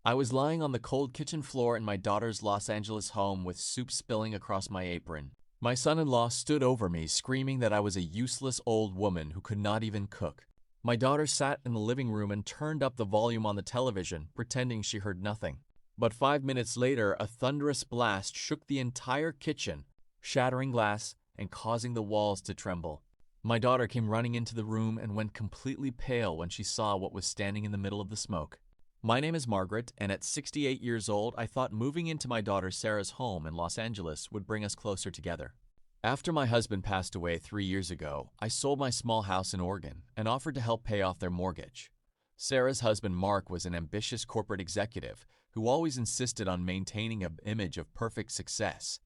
I was lying on the cold kitchen floor in my daughter's Los Angeles home with soup spilling across my apron. My son-in-law stood over me, screaming that I was a useless old woman who could not even cook. My daughter sat in the living room and turned up the volume on the television, pretending she heard nothing. But 5 minutes later, a thunderous blast shook the entire kitchen, shattering glass and causing the walls to tremble. My daughter came running into the room and went completely pale when she saw what was standing in the middle of the smoke. My name is Margaret, and at 68 years old, I thought moving into my daughter Sarah's home in Los Angeles would bring us closer together. After my husband passed away 3 years ago, I sold my small house in Oregon and offered to help pay off their mortgage. Sarah's husband Mark was an ambitious corporate executive who always insisted on maintaining an image of perfect success.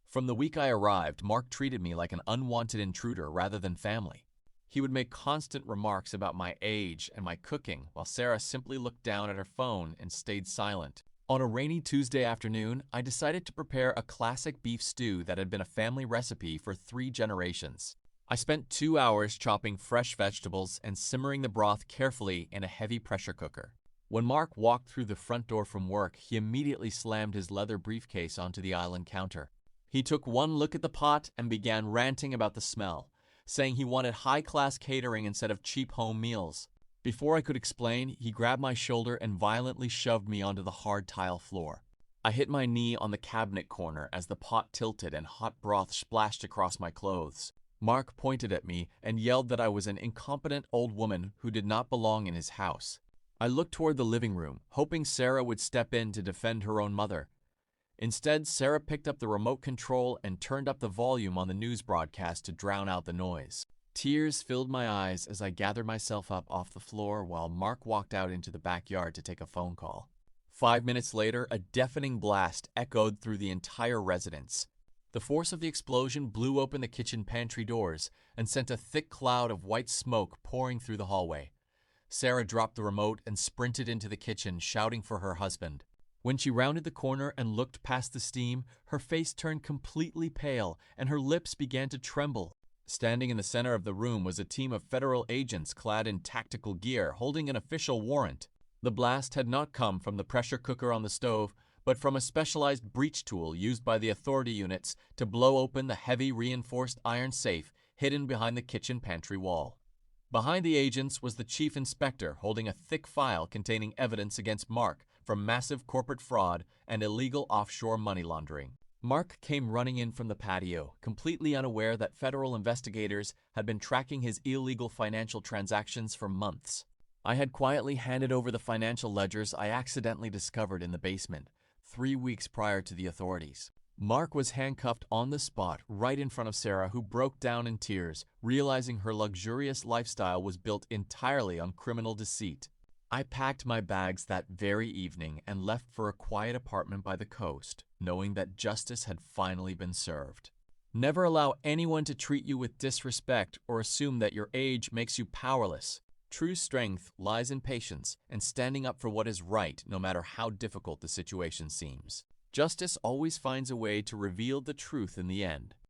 From the week I arrived, Mark treated me like an unwanted intruder rather than family. He would make constant remarks about my age and my cooking, while Sarah simply looked down at her phone and stayed silent. On a rainy Tuesday afternoon, I decided to prepare a classic beef stew that had been a family recipe for 3 generations. I spent 2 hours chopping fresh vegetables and simmering the broth carefully in a heavy pressure cooker. When Mark walked through the front door from work, he immediately slammed his leather briefcase onto the island counter. He took one look at the pot and began ranting about the smell, saying he wanted high-class catering instead of cheap home meals. Before I could explain, he grabbed my shoulder and violently shoved me onto the hard tile floor. I hit my knee on the cabinet corner as the pot tilted and hot broth splashed across my clothes. Mark pointed at me and yelled that I was an incompetent old woman who did not belong in his house. I looked toward the living room, hoping Sarah would step in to defend her own mother. Instead, Sarah picked up the remote control and turned up the volume on the news broadcast to drown out the noise. Tears filled my eyes as I gathered myself up off the floor while Mark walked out into the backyard to take a phone call. 5 minutes later, a deafening blast echoed through the entire residence. The force of the explosion blew open the kitchen pantry doors and sent a thick cloud of white smoke pouring through the hallway. Sarah dropped the remote and sprinted into the kitchen, shouting for her husband. When she rounded the corner and looked past the steam, her face turned completely pale and her lips began to tremble. Standing in the center of the room was a team of federal agents clad in tactical gear, holding an official warrant. The blast had not come from the pressure cooker on the stove, but from a specialized breach tool used by the authority units to blow open the heavy reinforced iron safe hidden behind the kitchen pantry wall. Behind the agents was the chief inspector holding a thick file containing evidence against Mark for massive corporate fraud and illegal offshore money laundering. Mark came running in from the patio, completely unaware that federal investigators had been tracking his illegal financial transactions for months. I had quietly handed over the financial ledgers I accidentally discovered in the basement 3 weeks prior to the authorities. Mark was handcuffed on the spot right in front of Sarah, who broke down in tears, realizing her luxurious lifestyle was built entirely on criminal deceit. I packed my bags that very evening and left for a quiet apartment by the coast, knowing that justice had finally been served. Never allow anyone to treat you with disrespect or assume that your age makes you powerless. True strength lies in patience and standing up for what is right, no matter how difficult the situation seems. Justice always finds a way to reveal the truth in the end.